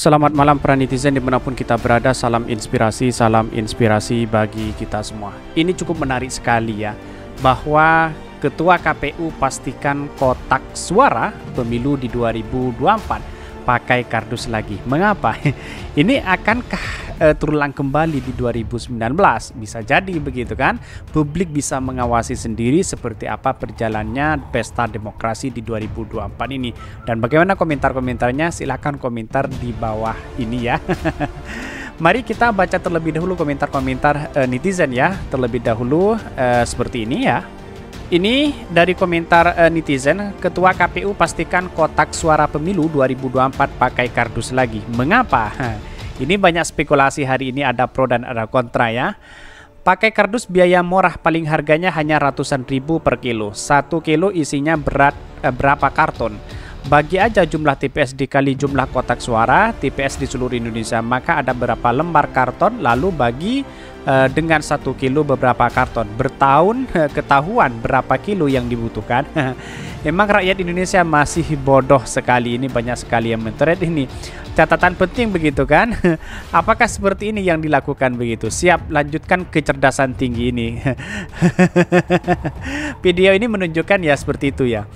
Selamat malam para netizen dimanapun kita berada, salam inspirasi bagi kita semua. Ini cukup menarik sekali ya, bahwa Ketua KPU pastikan kotak suara pemilu di 2024 pakai kardus lagi. Mengapa? Ini akankah terulang kembali di 2019? Bisa jadi begitu kan? Publik bisa mengawasi sendiri seperti apa perjalannya pesta demokrasi di 2024 ini. Dan bagaimana komentar-komentarnya? Silahkan komentar di bawah ini ya. Mari kita baca terlebih dahulu komentar-komentar netizen ya. Terlebih dahulu seperti ini ya. Ini dari komentar netizen, Ketua KPU pastikan kotak suara pemilu 2024 pakai kardus lagi. Mengapa? Ini banyak spekulasi hari ini, ada pro dan ada kontra ya. Pakai kardus biaya murah, paling harganya hanya ratusan ribu per kilo. 1 kilo isinya berapa karton? Bagi aja jumlah TPS dikali jumlah kotak suara TPS di seluruh Indonesia, maka ada berapa lembar karton, lalu bagi dengan 1 kilo beberapa karton. Bertahun ketahuan berapa kilo yang dibutuhkan. Emang rakyat Indonesia masih bodoh sekali, ini banyak sekali yang men-thread ini. Catatan penting begitu kan? Apakah seperti ini yang dilakukan begitu? Siap, lanjutkan kecerdasan tinggi ini. Video ini menunjukkan ya seperti itu ya.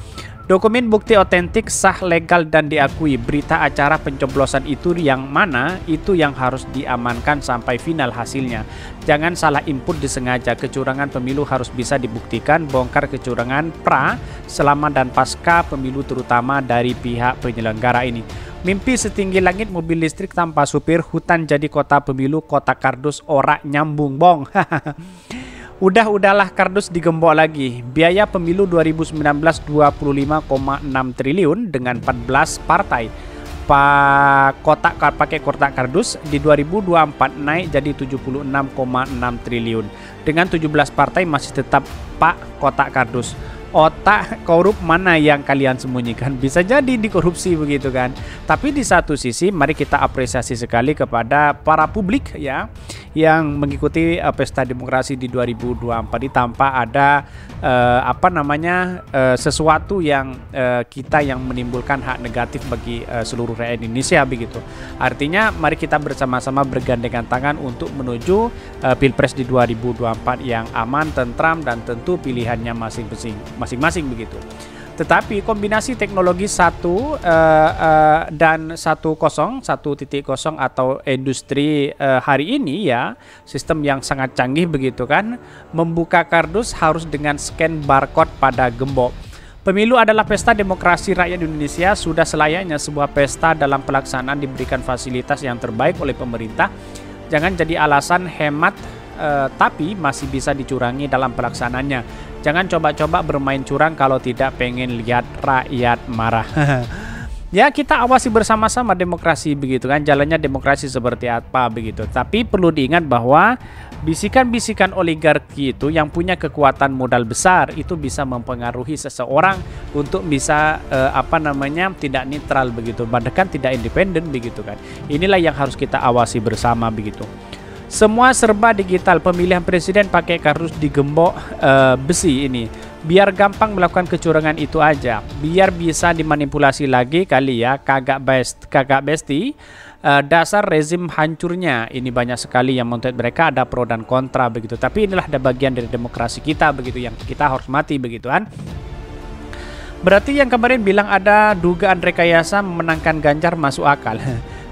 Dokumen bukti otentik, sah, legal, dan diakui. Berita acara pencoblosan itu yang mana, itu yang harus diamankan sampai final hasilnya. Jangan salah input disengaja. Kecurangan pemilu harus bisa dibuktikan. Bongkar kecurangan pra, selama, dan pasca pemilu terutama dari pihak penyelenggara ini. Mimpi setinggi langit mobil listrik tanpa supir, hutan jadi kota pemilu, kota kardus ora nyambung bong. Udahlah kardus digembok lagi. Biaya pemilu 2019 25,6 triliun dengan 14 partai. Pakai kotak kardus di 2024 naik jadi 76,6 triliun. Dengan 17 partai masih tetap kotak kardus. Otak korup mana yang kalian sembunyikan? Bisa jadi dikorupsi begitu kan. Tapi di satu sisi mari kita apresiasi sekali kepada para publik ya, yang mengikuti pesta demokrasi di 2024 ini tanpa ada sesuatu yang kita yang menimbulkan hak negatif bagi seluruh rakyat Indonesia begitu. Artinya mari kita bersama-sama bergandengan tangan untuk menuju Pilpres di 2024 yang aman, tentram, dan tentu pilihannya masing-masing begitu. Tetapi kombinasi teknologi 1 dan 1.0 atau industri hari ini ya, sistem yang sangat canggih begitu kan, membuka kardus harus dengan scan barcode pada gembok. Pemilu adalah pesta demokrasi rakyat Indonesia, sudah selayaknya sebuah pesta dalam pelaksanaan diberikan fasilitas yang terbaik oleh pemerintah. Jangan jadi alasan hemat tapi masih bisa dicurangi dalam pelaksanaannya. Jangan coba-coba bermain curang kalau tidak pengen lihat rakyat marah. Ya, kita awasi bersama-sama demokrasi begitu kan, jalannya demokrasi seperti apa begitu. Tapi perlu diingat bahwa bisikan-bisikan oligarki itu yang punya kekuatan modal besar itu bisa mempengaruhi seseorang untuk bisa tidak netral begitu, bahkan tidak independen begitu kan. Inilah yang harus kita awasi bersama begitu. Semua serba digital, pemilihan presiden pakai kardus digembok besi ini. Biar gampang melakukan kecurangan itu aja. Biar bisa dimanipulasi lagi kali ya, kakak besti. Dasar rezim hancurnya. Ini banyak sekali yang menurut mereka ada pro dan kontra begitu. Tapi inilah ada bagian dari demokrasi kita begitu yang kita hormati begitu kan. Berarti yang kemarin bilang ada dugaan rekayasa memenangkan Ganjar masuk akal.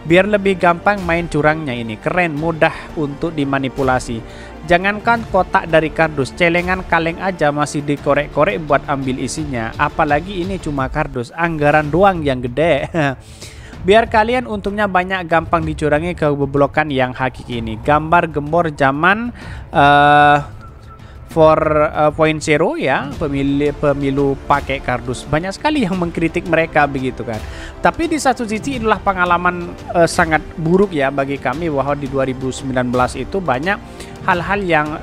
Biar lebih gampang main curangnya ini. Keren, mudah untuk dimanipulasi. Jangankan kotak dari kardus, celengan kaleng aja masih dikorek-korek buat ambil isinya. Apalagi ini cuma kardus, anggaran doang yang gede. Biar kalian untungnya banyak, gampang dicurangi keboblokan yang hakiki ini. Gambar gembor zaman 4.0 ya, pemilu pakai kardus. Banyak sekali yang mengkritik mereka begitu kan. Tapi di satu sisi inilah pengalaman sangat buruk ya bagi kami, bahwa di 2019 itu banyak hal-hal yang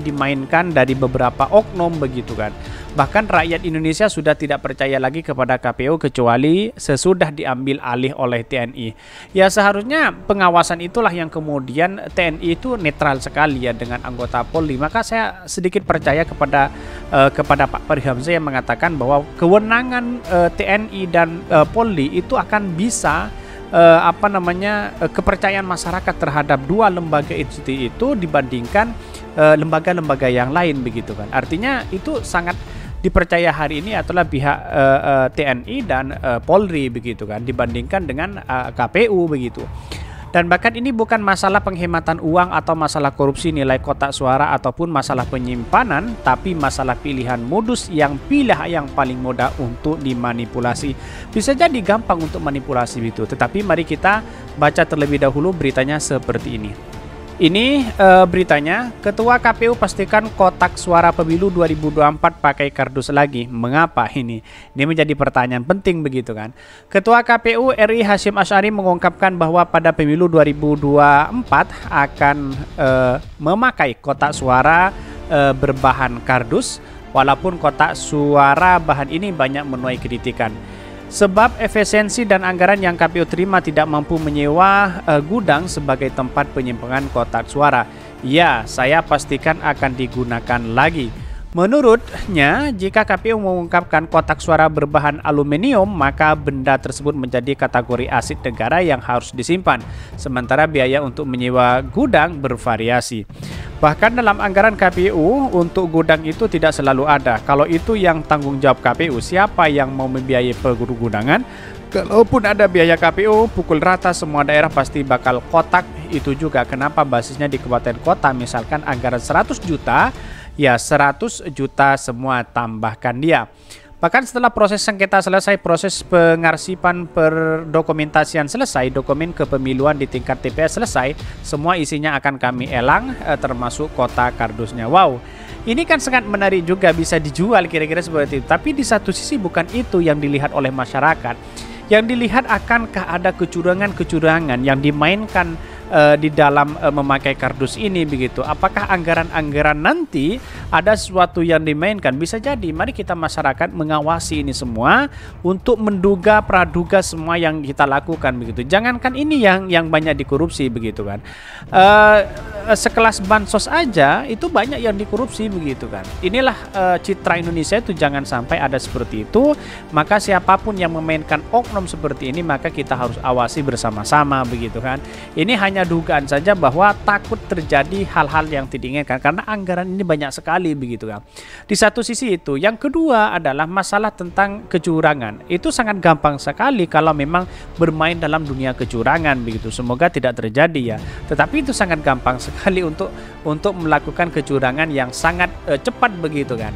dimainkan dari beberapa oknum begitu kan. Bahkan rakyat Indonesia sudah tidak percaya lagi kepada KPU kecuali sesudah diambil alih oleh TNI. Ya seharusnya pengawasan itulah yang kemudian TNI itu netral sekali ya dengan anggota Polri. Maka saya sedikit percaya kepada Pak Fahri Hamzah yang mengatakan bahwa kewenangan TNI dan Polri itu akan bisa kepercayaan masyarakat terhadap dua lembaga institusi itu dibandingkan lembaga-lembaga yang lain begitu kan. Artinya itu sangat dipercaya hari ini adalah pihak TNI dan Polri begitu kan, dibandingkan dengan KPU begitu. Dan bahkan ini bukan masalah penghematan uang atau masalah korupsi nilai kotak suara ataupun masalah penyimpanan, tapi masalah pilihan modus yang paling mudah untuk dimanipulasi. Bisa jadi gampang untuk manipulasi itu, tetapi mari kita baca terlebih dahulu beritanya seperti ini. Ini beritanya, Ketua KPU pastikan kotak suara pemilu 2024 pakai kardus lagi. Mengapa ini? Ini menjadi pertanyaan penting begitu kan. Ketua KPU RI Hasyim Asy'ari mengungkapkan bahwa pada pemilu 2024 akan memakai kotak suara berbahan kardus, walaupun kotak suara bahan ini banyak menuai kritikan. Sebab efisiensi dan anggaran yang KPU terima tidak mampu menyewa gudang sebagai tempat penyimpangan kotak suara. Ya, saya pastikan akan digunakan lagi. Menurutnya, jika KPU mengungkapkan kotak suara berbahan aluminium, maka benda tersebut menjadi kategori aset negara yang harus disimpan. Sementara biaya untuk menyewa gudang bervariasi. Bahkan dalam anggaran KPU untuk gudang itu tidak selalu ada. Kalau itu yang tanggung jawab KPU, siapa yang mau membiayai pergudangan? Kalaupun ada biaya KPU, pukul rata semua daerah pasti bakal kotak itu juga. Kenapa basisnya di kabupaten kota? Misalkan anggaran 100 juta, ya 100 juta semua tambahkan dia. Bahkan setelah proses sengketa selesai, proses pengarsipan perdokumentasian selesai, dokumen kepemiluan di tingkat TPS selesai, semua isinya akan kami elang termasuk kotak kardusnya. Wow, ini kan sangat menarik juga, bisa dijual kira-kira seperti itu. Tapi di satu sisi bukan itu yang dilihat oleh masyarakat. Yang dilihat akankah ada kecurangan-kecurangan yang dimainkan di dalam memakai kardus ini begitu. Apakah anggaran-anggaran nanti ada sesuatu yang dimainkan? Bisa jadi. Mari kita masyarakat mengawasi ini semua untuk menduga praduga semua yang kita lakukan begitu. Jangankan ini yang banyak dikorupsi begitu kan. Sekelas bansos aja itu banyak yang dikorupsi begitu kan. Inilah citra Indonesia itu, jangan sampai ada seperti itu. Maka siapapun yang memainkan oknum seperti ini maka kita harus awasi bersama-sama begitu kan. Ini hanya dugaan saja bahwa takut terjadi hal-hal yang tidak diinginkan karena anggaran ini banyak sekali begitu kan. Di satu sisi itu, yang kedua adalah masalah tentang kecurangan. Itu sangat gampang sekali kalau memang bermain dalam dunia kecurangan begitu. Semoga tidak terjadi ya. Tetapi itu sangat gampang sekali untuk melakukan kecurangan yang sangat cepat begitu kan.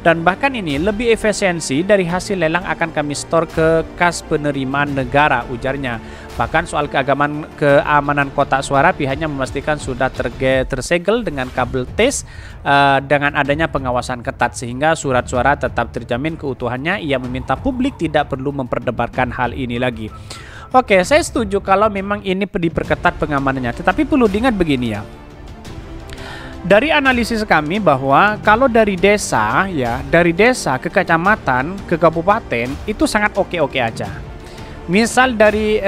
Dan bahkan ini lebih efisiensi dari hasil lelang akan kami store ke kas penerimaan negara, ujarnya. Bahkan soal keamanan kotak suara pihaknya memastikan sudah tersegel dengan kabel tes dengan adanya pengawasan ketat sehingga surat suara tetap terjamin keutuhannya. Ia meminta publik tidak perlu memperdebatkan hal ini lagi. Oke, saya setuju kalau memang ini diperketat pengamanannya. Tetapi perlu diingat begini ya. Dari analisis kami bahwa kalau dari desa ya, dari desa ke kecamatan ke kabupaten itu sangat oke-oke aja. Misal dari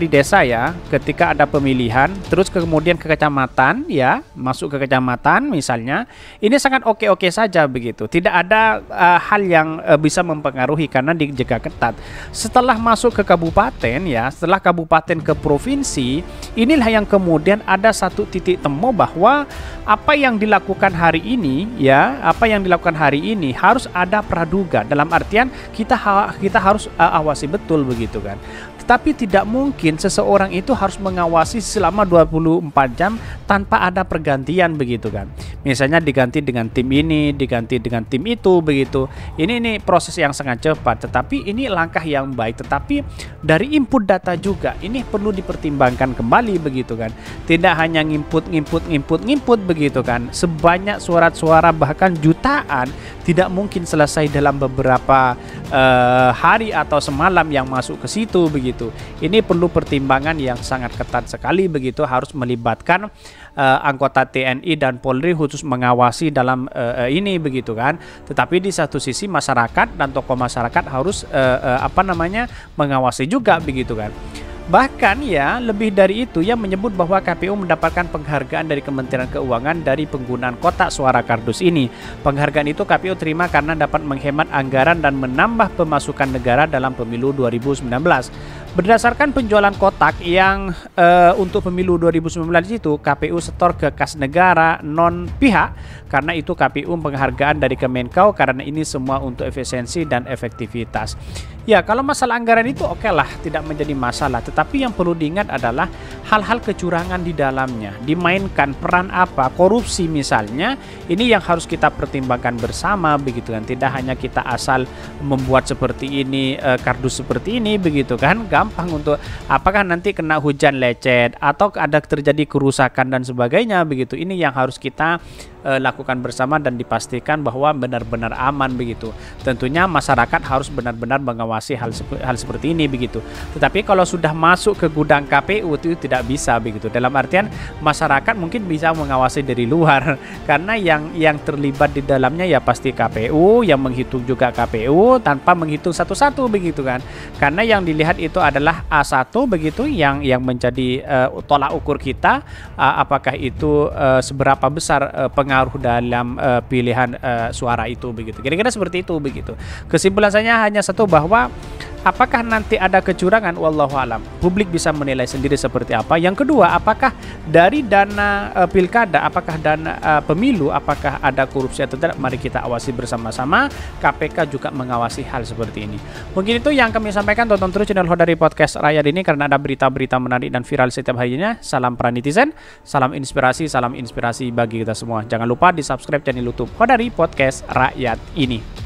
desa ya, ketika ada pemilihan, terus kemudian ke kecamatan ya, masuk ke kecamatan misalnya, ini sangat oke-oke saja begitu. Tidak ada hal yang bisa mempengaruhi karena dijaga ketat. Setelah masuk ke kabupaten ya, setelah kabupaten ke provinsi, inilah yang kemudian ada satu titik temu bahwa apa yang dilakukan hari ini ya, apa yang dilakukan hari ini harus ada praduga. Dalam artian kita harus awasi betul begitu kan. Tetapi tidak mungkin seseorang itu harus mengawasi selama 24 jam tanpa ada pergantian begitu kan. Misalnya diganti dengan tim ini, diganti dengan tim itu begitu. Ini proses yang sangat cepat, tetapi ini langkah yang baik. Tetapi dari input data juga ini perlu dipertimbangkan kembali begitu kan. Tidak hanya nginput begitu kan. Sebanyak surat-suara bahkan jutaan tidak mungkin selesai dalam beberapa hari atau semalam yang masuk ke situ begitu. Ini perlu pertimbangan yang sangat ketat sekali begitu, harus melibatkan anggota TNI dan Polri khusus mengawasi dalam ini begitu kan. Tetapi di satu sisi masyarakat dan tokoh masyarakat harus mengawasi juga begitu kan. Bahkan ya lebih dari itu, yang menyebut bahwa KPU mendapatkan penghargaan dari Kementerian Keuangan dari penggunaan kotak suara kardus ini. Penghargaan itu KPU terima karena dapat menghemat anggaran dan menambah pemasukan negara dalam pemilu 2019. Berdasarkan penjualan kotak yang untuk pemilu 2019 itu KPU setor ke kas negara non pihak, karena itu KPU penghargaan dari Kemenkeu karena ini semua untuk efisiensi dan efektivitas. Ya, kalau masalah anggaran itu oke lah, tidak menjadi masalah. Tetapi yang perlu diingat adalah hal-hal kecurangan di dalamnya. Dimainkan peran apa? Korupsi misalnya, ini yang harus kita pertimbangkan bersama begitu kan. Tidak hanya kita asal membuat seperti ini, kardus seperti ini begitu kan. Gampang untuk apakah nanti kena hujan lecet atau ada terjadi kerusakan dan sebagainya begitu. Ini yang harus kita lakukan bersama dan dipastikan bahwa benar-benar aman begitu. Tentunya masyarakat harus benar-benar mengawasi hal seperti ini begitu. Tetapi kalau sudah masuk ke gudang KPU itu tidak bisa begitu. Dalam artian masyarakat mungkin bisa mengawasi dari luar karena yang terlibat di dalamnya ya pasti KPU, yang menghitung juga KPU tanpa menghitung satu-satu begitu kan. Karena yang dilihat itu adalah A1 begitu yang menjadi tolak ukur kita apakah itu seberapa besar pengaruh dalam pilihan suara itu begitu. Kira-kira seperti itu begitu. Kesimpulan saya hanya satu, bahwa apakah nanti ada kecurangan, wallahu alam. Publik bisa menilai sendiri seperti apa. Yang kedua, apakah dari dana pilkada, apakah dana pemilu, apakah ada korupsi atau tidak? Mari kita awasi bersama-sama. KPK juga mengawasi hal seperti ini. Mungkin itu yang kami sampaikan. Tonton terus channel Khodari Podcast Rakyat ini karena ada berita-berita menarik dan viral setiap harinya. Salam para netizen, salam inspirasi bagi kita semua. Jangan lupa di subscribe channel YouTube Khodari Podcast Rakyat ini.